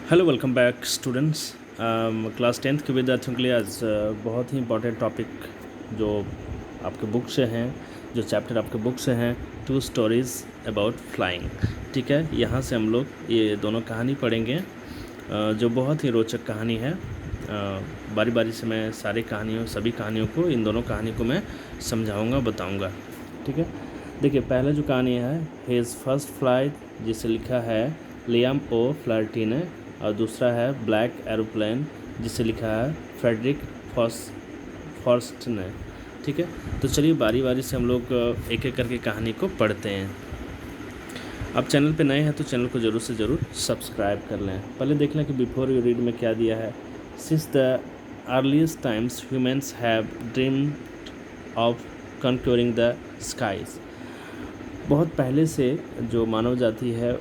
Hello welcome back students. Class tenth के विद्यार्थियों के लिए आज बहुत ही इंपॉर्टेंट टॉपिक जो आपके बुक से हैं, जो चैप्टर आपके बुक से हैं, टू स्टोरीज़ अबाउट फ्लाइंग। ठीक है, यहाँ से हम लोग ये दोनों कहानी पढ़ेंगे जो बहुत ही रोचक कहानी है। बारी बारी से मैं सभी कहानियों को, इन दोनों कहानी को मैं समझाऊँगा, बताऊँगा। ठीक है, देखिए पहला जो कहानी है हिज फर्स्ट फ्लाइट, जिसे लिखा है लियाम ओ फ्लर्टी ने, और दूसरा है ब्लैक एरोप्लेन, जिसे लिखा है फ्रेडरिक फॉर्स्ट ने। ठीक है, तो चलिए बारी बारी से हम लोग एक एक करके कहानी को पढ़ते हैं। आप चैनल पे नए हैं तो चैनल को ज़रूर से ज़रूर सब्सक्राइब कर लें। पहले देख लें कि बिफोर यू रीड में क्या दिया है। Since the earliest times humans have dreamed of conquering the skies. बहुत पहले से जो मानव जाति है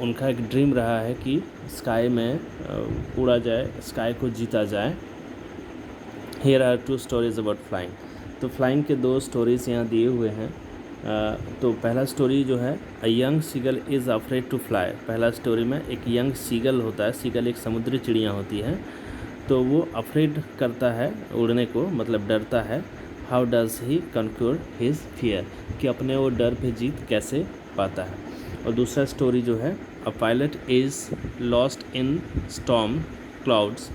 उनका एक ड्रीम रहा है कि स्काई में उड़ा जाए, स्काई को जीता जाए। Here are two stories about flying. तो फ्लाइंग के दो स्टोरीज़ यहाँ दिए हुए हैं। तो पहला स्टोरी जो है a young seagull is afraid to fly. पहला स्टोरी में एक यंग सीगल होता है। सीगल एक समुद्री चिड़िया होती है, तो वो अफ्रेड करता है उड़ने को, मतलब डरता है। How does he conquer his fear, कि अपने वो डर पे जीत कैसे पाता है। और दूसरा स्टोरी जो है a pilot is lost in storm clouds.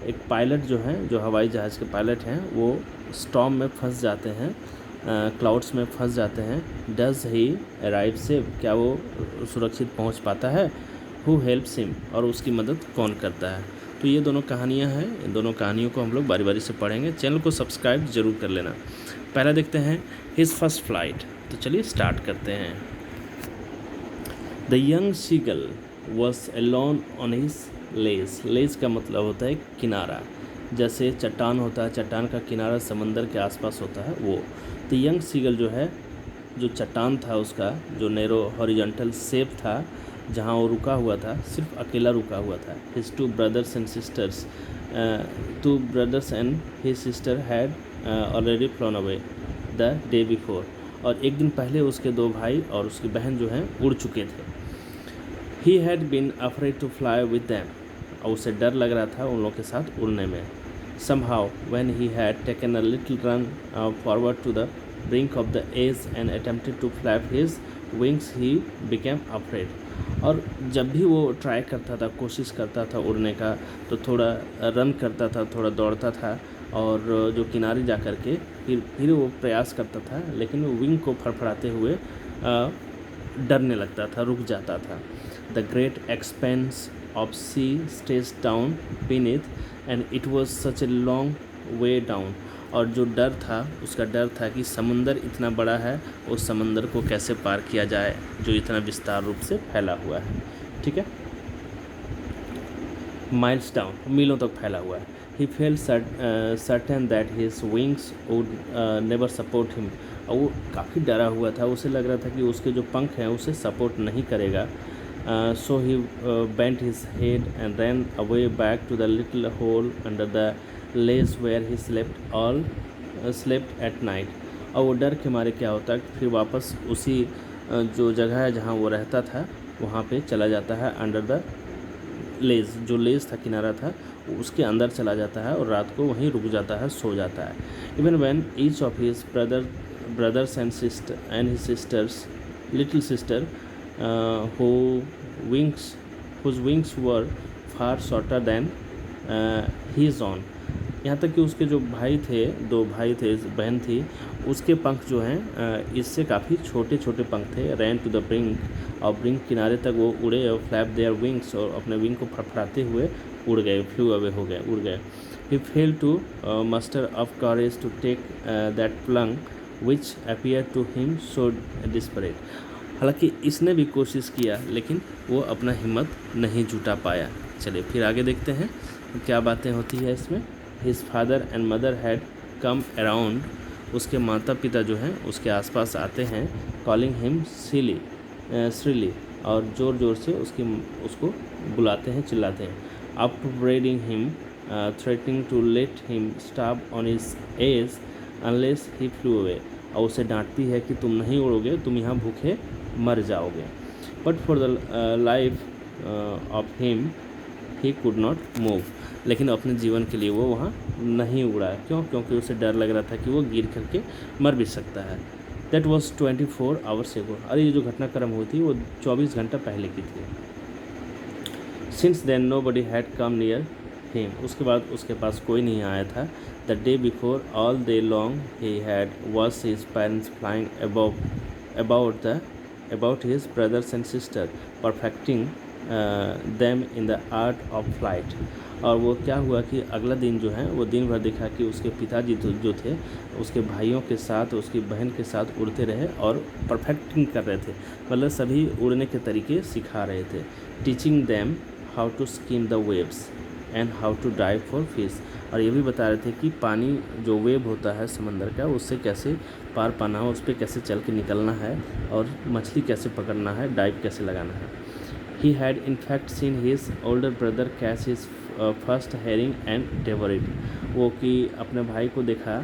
एक पायलट जो है, जो हवाई जहाज़ के पायलट हैं, वो स्टॉर्म में फंस जाते हैं, क्लाउड्स में फंस जाते हैं। डज ही अराइव सेफ, क्या वो सुरक्षित पहुंच पाता है। हु हेल्प्स हिम, और उसकी मदद कौन करता है। तो ये दोनों कहानियाँ हैं, इन दोनों कहानियों को हम लोग बारी बारी से पढ़ेंगे। चैनल को सब्सक्राइब जरूर कर लेना। पहला देखते हैं हिज फर्स्ट फ्लाइट। तो चलिए स्टार्ट करते हैं। The young seagull was alone on his ledge. Ledge का मतलब होता है किनारा, जैसे चट्टान होता है, चट्टान का किनारा समंदर के आसपास होता है वो। तो यंग सीगल जो है, जो चट्टान था उसका जो नैरो हॉरिजॉन्टल शेप था, जहाँ वो रुका हुआ था, सिर्फ अकेला रुका हुआ था। His two brothers and sisters, two brothers and his sister had already phloem away the day before. और एक दिन पहले उसके दो भाई और उसकी बहन जो हैं उड़ चुके थे। He had been afraid to fly with them, और उसे डर लग रहा था उन लोगों के साथ उड़ने में। Somehow, when he had taken a little run forward to the brink of the edge and attempted to flap his wings, he became afraid. और जब भी वो ट्राई करता था, कोशिश करता था उड़ने का, तो थोड़ा रन करता था, थोड़ा दौड़ता था, और जो किनारे जा कर के फिर वो प्रयास करता था, लेकिन वो विंग को फड़फड़ाते हुए डरने लगता था, रुक जाता था। The great expanse of sea stage down beneath and it was such a long way down. और जो डर था, उसका डर था कि समुंदर इतना बड़ा है, उस समंदर को कैसे पार किया जाए जो इतना विस्तार रूप से फैला हुआ है। ठीक है, माइल्स डाउन, मीलों तक फैला हुआ है। He felt certain that his wings would never support him. और वो काफ़ी डरा हुआ था, उसे लग रहा था कि उसके जो पंख हैं उसे सपोर्ट नहीं करेगा। So he bent his head and ran away back to the little hole under the ledge where he slept at night. और वो डर के मारे क्या होता है, फिर वापस उसी जो जगह है जहाँ वो रहता था वहाँ पे चला जाता है। अंडर द लेज, जो लेज था, किनारा था, उसके अंदर चला जाता है और रात को वहीं रुक जाता है, सो जाता है। Even when each of his brothers and his sisters, little sister whose wings were far shorter than his own. यहाँ तक कि उसके जो भाई थे, दो भाई थे, बहन थी, उसके पंख जो हैं इससे काफ़ी छोटे छोटे पंख थे। ran to the brink, और ब्रिंक किनारे तक वो उड़े, और flap their wings, और अपने विंग को फड़फड़ाते हुए उड़ गए, फ्लू अवे हो गए, उड़ गए। he failed to muster up courage to take that plunge which appeared to him so desperate. हालांकि इसने भी कोशिश किया, लेकिन वो अपना हिम्मत नहीं जुटा पाया। चलिए फिर आगे देखते हैं क्या बातें होती है इसमें। His father and mother had come around, उसके माता पिता जो हैं उसके आसपास आते हैं। कॉलिंग हिम श्रीली, और ज़ोर ज़ोर से उसको बुलाते हैं, चिल्लाते हैं। Upbraiding him, threatening to let him starve on his edge unless he flew away. और उसे डांटती है कि तुम नहीं उड़ोगे, तुम यहाँ भूखे मर जाओगे। But for the life of him he could not move, लेकिन अपने जीवन के लिए वो वहाँ नहीं उड़ा। क्यों? क्योंकि उसे डर लग रहा था कि वो गिर करके मर भी सकता है। दैट वॉज 24 आवर्स एगो। और ये जो घटनाक्रम हुई थी वो 24 घंटा पहले की थी। Since then nobody had come near him, उसके बाद उसके पास कोई नहीं आया था। The day before all day long he had watch his parents flying about his brothers and sister, perfecting them in the art of flight। और वो क्या हुआ कि अगला दिन जो है वो दिन भर देखा कि उसके पिताजी जो थे उसके भाइयों के साथ, उसकी बहन के साथ उड़ते रहे और परफेक्टिंग कर रहे थे, मतलब सभी उड़ने के तरीके सिखा रहे थे। Teaching them how to skim the waves and how to dive for fish. और ये भी बता रहे थे कि पानी जो वेव होता है समंदर का, उससे कैसे पार पाना है, उस पर कैसे चल के निकलना है और मछली कैसे पकड़ना है, डाइव कैसे लगाना है। He had in fact seen his older brother catch his first herring and devour it. वो कि अपने भाई को देखा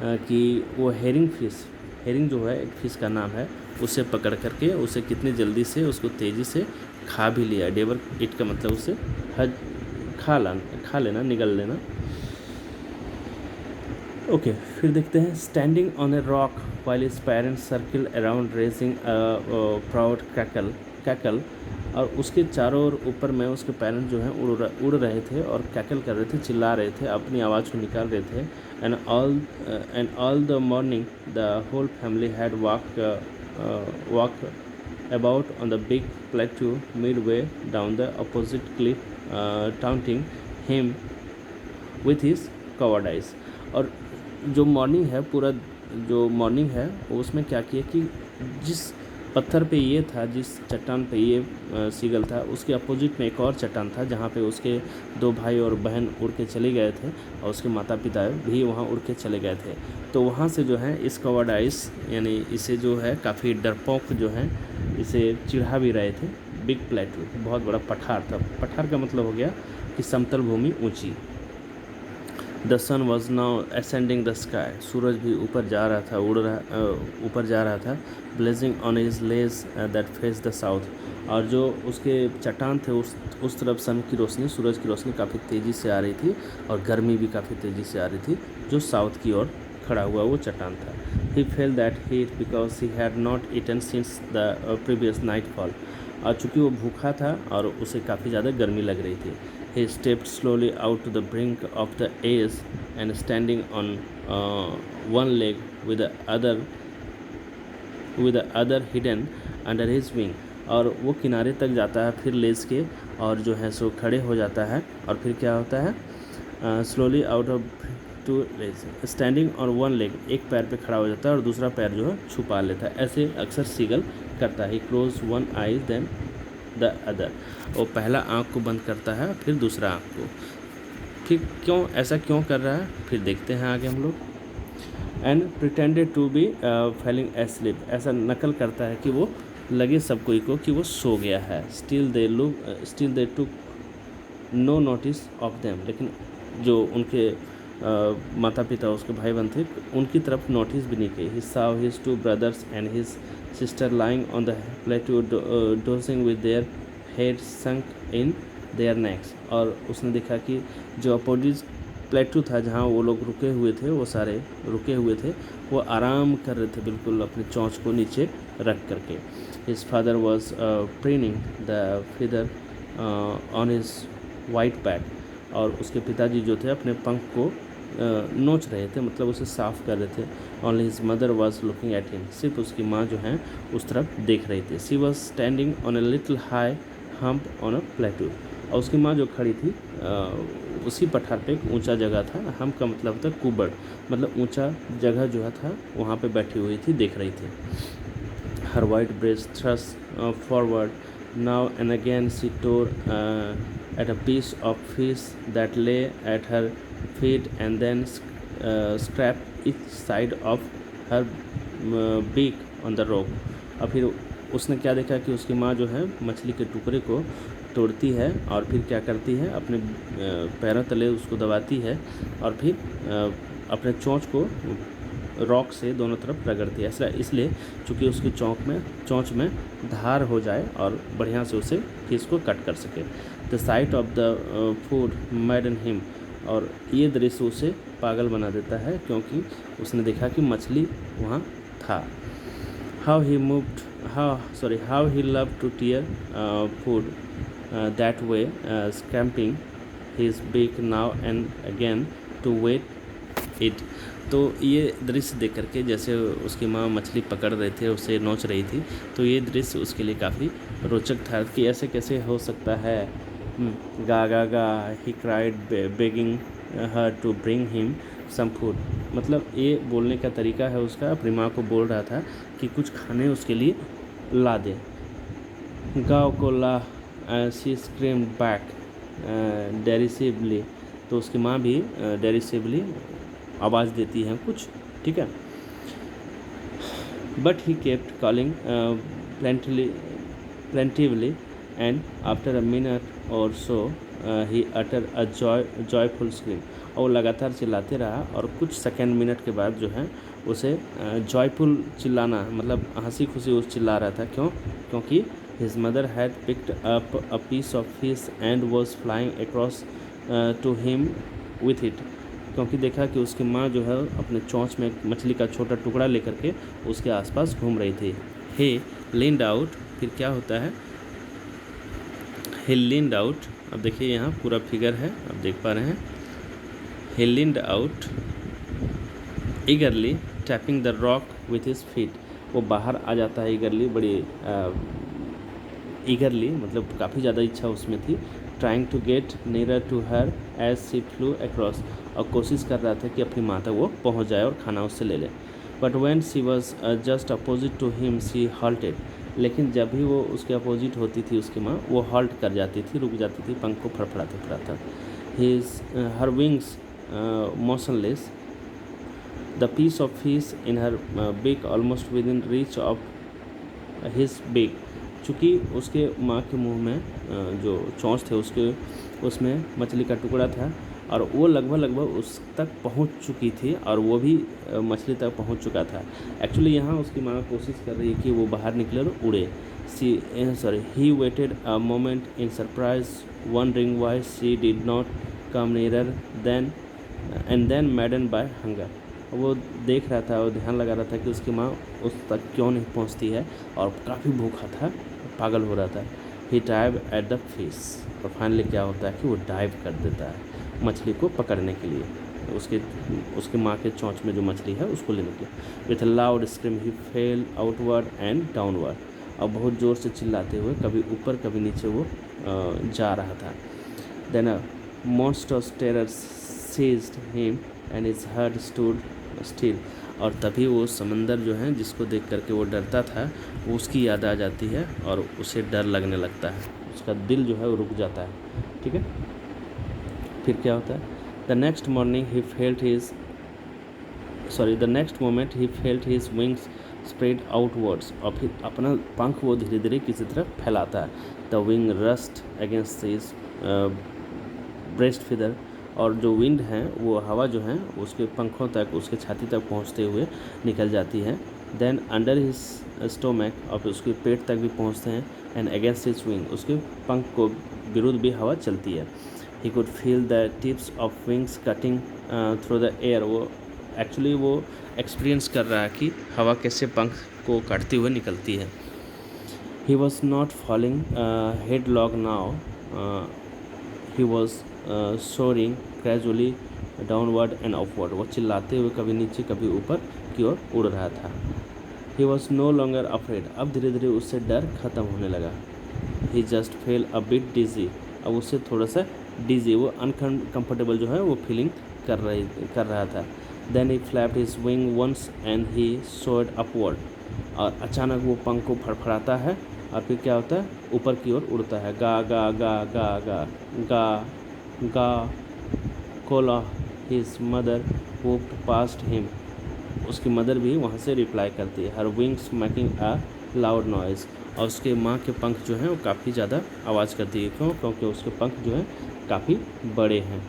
कि वो हेरिंग जो है एक फिश का नाम है, उसे पकड़ करके उसे कितनी जल्दी से उसको तेज़ी से खा भी लिया। डेवर इट का मतलब उसे खा लेना, निगल लेना। ओके, फिर देखते हैं। Standing on a rock while his parents circle around raising proud cackle. और उसके चारों ओर ऊपर में उसके पेरेंट्स जो हैं उड़ रहे थे और कैकल कर रहे थे, चिल्ला रहे थे, अपनी आवाज़ को निकाल रहे थे। And all the morning the whole family had walk about on the big plateau midway down the opposite cliff, taunting him with his cowardice। और जो मॉर्निंग है, पूरा जो मॉर्निंग है उसमें क्या किया कि जिस पत्थर पे ये था, जिस चट्टान पे ये सीगल था, उसके अपोजिट में एक और चट्टान था जहाँ पे उसके दो भाई और बहन उड़ के चले गए थे और उसके माता पिता भी वहाँ उड़ के चले गए थे। तो वहाँ से जो है इस कॉवर्डाइस यानी इसे जो है काफ़ी डरपोक जो है इसे चिढ़ा भी रहे थे। बिग प्लेटू बहुत बड़ा पठार था। पठार का मतलब हो गया कि समतल भूमि ऊंची। The sun was now ascending the sky, सूरज भी ऊपर जा रहा था, ऊपर जा रहा था। Blazing on his ledge that faced the south. और जो उसके चट्टान थे उस तरफ सन की रोशनी, सूरज की रोशनी काफ़ी तेज़ी से आ रही थी और गर्मी भी काफ़ी तेज़ी से आ रही थी। जो साउथ की ओर खड़ा हुआ वो चट्टान था। He felt that heat because he had not eaten since the previous nightfall. और चूँकि वो भूखा था और उसे काफ़ी ज़्यादा गर्मी लग रही थी। He stepped slowly out to the brink of the edge and standing on one leg with the other hidden under his wing। और वो किनारे तक जाता है फिर लेज के, और जो है सो खड़े हो जाता है। और फिर क्या होता है, slowly out of to ledge standing on one leg, एक पैर पे खड़ा हो जाता है और दूसरा पैर जो है छुपा लेता है। ऐसे अक्सर सीगल करता है। Close one eye then the other, वो पहला आँख को बंद करता है फिर दूसरा आँख को। फिर ऐसा क्यों कर रहा है, फिर देखते हैं आगे हम लोग। And pretended to be falling asleep, ऐसा नकल करता है कि वो लगे सब कोई को कि वो सो गया है। Still they took no notice of them, लेकिन जो उनके माता पिता उसके भाई बहन थे उनकी तरफ नोटिस भी नहीं किए। ही saw his two brothers and his sister lying on the plateau dozing with their heads sunk in their necks। और उसने देखा कि जो अपोजिट प्लेटू था जहाँ वो लोग रुके हुए थे, वो सारे रुके हुए थे, वो आराम कर रहे थे बिल्कुल अपने चोंच को नीचे रख करके। His father was preening the feather on his white back। और उसके पिताजी जो थे अपने पंख को नोच रहे थे, मतलब उसे साफ़ कर रहे थे। Only his mother was looking at him, सिर्फ उसकी माँ जो है उस तरफ देख रही थी। She was standing on a little high hump on a plateau। और उसकी माँ जो खड़ी थी उसी पठार पे एक ऊंचा जगह था। हम का मतलब था कुबड़, मतलब ऊंचा जगह जो है था वहाँ पे बैठी हुई थी, देख रही थी। Her white breast thrust forward now and again she tore at a piece of fish that lay at her feet and then scraped each side of her beak on the rock। और फिर उसने क्या देखा कि उसकी माँ जो है मछली के टुकड़े को तोड़ती है और फिर क्या करती है, अपने पैरों तले उसको दबाती है और फिर अपने चोंच को रॉक से दोनों तरफ रगड़ती है, ऐसा इसलिए चूँकि उसकी चोंच में धार हो जाए और बढ़िया से उसे फिश को कट कर सके। The site of the food मैडन him, और ये दृश्य उसे पागल बना देता है क्योंकि उसने देखा कि मछली वहाँ था। How he loved to tear food that way, scraping his beak now and again to whet it. तो ये दृश्य देख करके, जैसे उसकी माँ मछली पकड़ रहे थे, उसे नोच रही थी, तो ये दृश्य उसके लिए काफ़ी रोचक था कि ऐसे कैसे हो सकता है। गा गा गा he cried begging her to bring him some food. मतलब ये बोलने का तरीका है उसका, अपनी माँ को बोल रहा था कि कुछ खाने उसके लिए ला दे। गाँव को ला, शी स्क्रीम्ड बैक डेरिसिवली। तो उसकी माँ भी डेरिसिवली आवाज़ देती है कुछ, ठीक है। But he kept calling plaintively and after a minute और सो ही अटर अ जॉयफुल स्क्रीम। और वो लगातार चिल्लाते रहा और कुछ सेकेंड मिनट के बाद जो है उसे जॉयफुल चिल्लाना, मतलब हंसी खुशी उस चिल्ला रहा था। क्योंकि his mother had picked up a piece of fish and was flying across to him with it. क्योंकि देखा कि उसकी माँ जो है अपने चोंच में मछली का छोटा टुकड़ा लेकर के उसके आसपास घूम रही थी। हे लीन्ड आउट, फिर क्या होता है, he leaned out। अब देखिए यहाँ पूरा फिगर है, आप देख पा रहे हैं। he leaned out eagerly tapping the rock with his feet। वो बाहर आ जाता है eagerly, बड़ी eagerly, मतलब काफ़ी ज़्यादा इच्छा उसमें थी। trying to get nearer to her as she flew across, और कोशिश कर रहा था कि अपनी माँ तक वो पहुँच जाए और खाना उससे ले ले। but when she was just opposite to him she halted। लेकिन जब भी वो उसके अपोजिट होती थी उसकी माँ, वो हॉल्ट कर जाती थी, रुक जाती थी, पंख को फड़फड़ाता। Her wings motionless, the piece of fish in her beak almost within reach of his beak. चूँकि उसके माँ के मुंह में जो चोंच थे उसमें मछली का टुकड़ा था और वो लगभग उस तक पहुंच चुकी थी और वो भी मछली तक पहुंच चुका था। एक्चुअली यहाँ उसकी माँ कोशिश कर रही है कि वो बाहर निकले और उड़े। He waited a moment in surprise wondering why she did not come nearer then maddened by hunger. वो देख रहा था और ध्यान लगा रहा था कि उसकी माँ उस तक क्यों नहीं पहुँचती है, और काफ़ी भूखा था, पागल हो रहा था। ही डाइव एट द फिश, और फाइनली क्या होता है कि वो डाइव कर देता है मछली को पकड़ने के लिए, उसके माँ के चोंच में जो मछली है उसको लेने के लिए। With a loud scream he fail outward and downward, और बहुत ज़ोर से चिल्लाते हुए कभी ऊपर कभी नीचे वो जा रहा था। Then a monstrous terror seized him and his heart stood still। और तभी वो समंदर जो है जिसको देख करके वो डरता था, वो उसकी याद आ जाती है और उसे डर लगने लगता है, उसका दिल जो है वो रुक जाता है, ठीक है। फिर क्या होता है, the next moment he felt his wings spread outwards. और फिर अपना पंख वो धीरे धीरे किसी तरफ फैलाता है। The wing rust against his breast feather, और जो विंड है वो हवा जो है उसके पंखों तक, उसके छाती तक पहुंचते हुए निकल जाती है। देन अंडर हिज स्टोमक, और उसके पेट तक भी पहुंचते हैं। एंड अगेंस्ट हिज विंग, उसके पंख को विरुद्ध भी हवा चलती है। He could feel the tips of wings cutting through the air. वो एक्चुअली वो एक्सपीरियंस कर रहा है कि हवा कैसे पंख को काटते हुए निकलती है। He was not falling headlong now, he was soaring gradually downward and upward. वो चिल्लाते हुए कभी नीचे कभी ऊपर की ओर उड़ रहा था। He was no longer afraid, अब धीरे धीरे उससे डर खत्म होने लगा। He just felt a bit dizzy, अब उससे थोड़ा सा डिजी, वो अनकम्फर्टेबल जो है वो फीलिंग कर रहा था। Then he flapped his wing once and he soared upward, और अचानक वो पंख को फड़फड़ाता है और फिर क्या होता है, ऊपर की ओर उड़ता है। गा गा गा गा गा गा गा कोला his mother whooped past him, उसकी मदर भी वहाँ से रिप्लाई करती है। Her wings making a loud noise, और उसके माँ के पंख जो हैं वो काफ़ी ज़्यादा आवाज़ करती है। क्योंकि उसके पंख जो हैं काफ़ी बड़े हैं।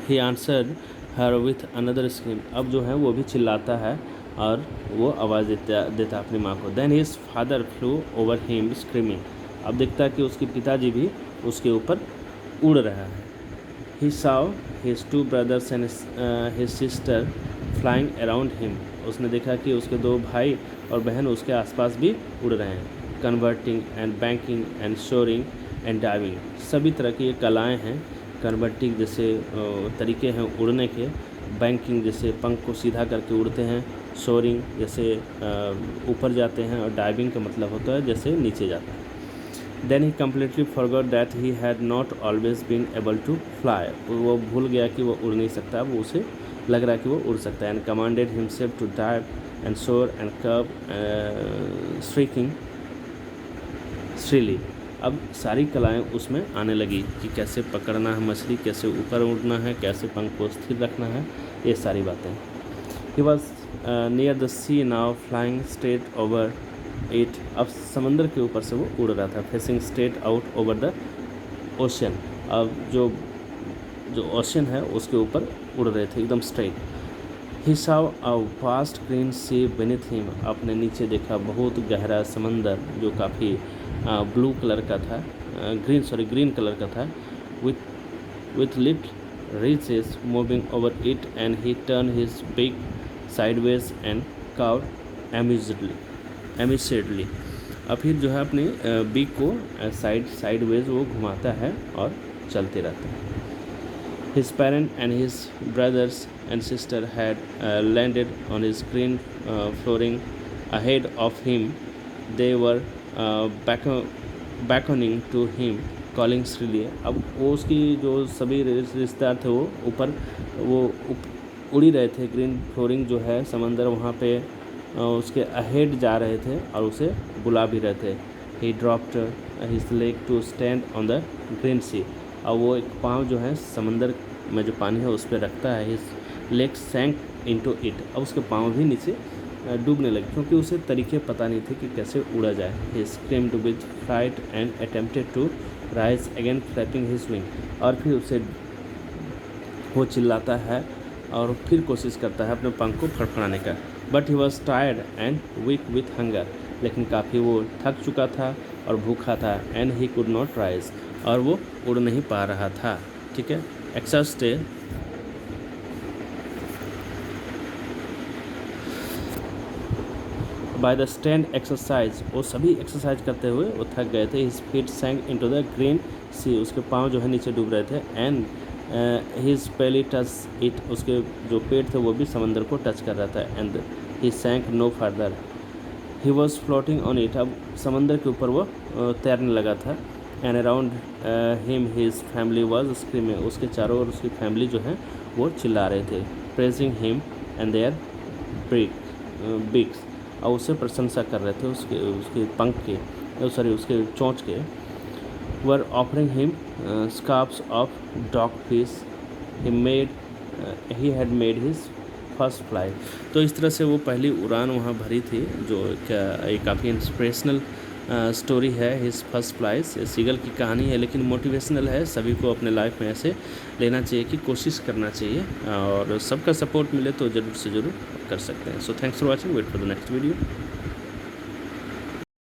He answered her with another scream. अब जो है वो भी चिल्लाता है और वो आवाज़ देता अपनी माँ को। Then his father flew over him screaming. अब देखता है कि उसके पिताजी भी उसके ऊपर उड़ रहा है। ही saw his two brothers and his sister flying around him। उसने देखा कि उसके दो भाई और बहन उसके आसपास भी उड़ रहे हैं। Converting and banking and shoring and diving. सभी तरह की ये कलाएँ हैं। कन्वर्टिंग जैसे तरीके हैं उड़ने के, बैंकिंग जैसे पंख को सीधा करके उड़ते हैं, शोरिंग जैसे ऊपर जाते हैं, और डाइविंग का मतलब होता है जैसे नीचे जाता है। Then he completely forgot that he had not always been able to fly। वो भूल गया कि वो उड़ नहीं सकता, वो उसे लग रहा है कि वो उड़ सकता है। And commanded himself to dive and soar and curve, shrieking shrilly। अब सारी कलाएं उसमें आने लगी कि कैसे पकड़ना है मछली, कैसे ऊपर उड़ना है, कैसे पंख को स्थिर रखना है, ये सारी बातें। He was near the sea now, flying straight over it। अब समंदर के ऊपर से वो उड़ रहा था। Facing straight out over the ocean. अब जो ओशन है उसके ऊपर उड़ रहे थे एकदम straight. He saw a vast green sea beneath him। आपने नीचे देखा बहुत गहरा समंदर जो काफ़ी ब्लू कलर का था, ग्रीन कलर का था, with little ridges moving over it, and he turned his beak sideways and cawed amusedly। अब फिर जो है अपनी बीक को साइडवेज वो घुमाता है और चलते रहता है। His parent and his brothers and sister had landed on his green flooring ahead of him। They were beckoning to him, calling shrilly। अब वो उसकी जो सभी रिश्तेदार थे वो ऊपर उड़ ही रहे थे। ग्रीन फ्लोरिंग जो है समंदर, वहाँ पे उसके अहेड जा रहे थे और उसे बुला भी रहे थे। He dropped his leg to stand on the green sea. और वो एक पाँव जो है समंदर में जो पानी है उस पर रखता है। His leg sank into it. अब उसके पाँव भी नीचे डूबने लगे क्योंकि उसे तरीके पता नहीं थे कि कैसे उड़ा जाए। He screamed with fright and attempted to rise again flapping his wing. और फिर उसे वो चिल्लाता है और फिर कोशिश करता है अपने पंख को फड़फड़ाने का। But he was tired and weak with hunger. लेकिन काफ़ी वो थक चुका था और भूखा था। And he could not rise. और वो उड़ नहीं पा रहा था। ठीक है, exhausted by the strange exercise. वो सभी एक्सरसाइज करते हुए वो थक गए थे। His feet sank into the green sea. उसके पाँव जो है नीचे डूब रहे थे। And his belly touched it. उसके जो पेट थे वो भी समंदर को टच कर रहा था। And he sank no further. He was floating on it. अब समंदर के ऊपर वो तैरने लगा था। And around him his family was screaming. उसके चारों ओर उसकी फैमिली जो है वो चिल्ला रहे थे। Praising him and their beaks. और उससे प्रशंसा कर रहे थे उसके पंख के, उसके चोंच के। वर offering him scraps of dog fish. He had made his first flight. तो इस तरह से वो पहली उड़ान वहाँ भरी थी, जो काफ़ी इंस्पिरेशनल स्टोरी है। हिज फर्स्ट फ्लाइट सीगल की कहानी है, लेकिन मोटिवेशनल है। सभी को अपने लाइफ में ऐसे लेना चाहिए कि कोशिश करना चाहिए, और सबका सपोर्ट मिले तो ज़रूर से ज़रूर कर सकते हैं। So thanks for watching. Wait for the next video.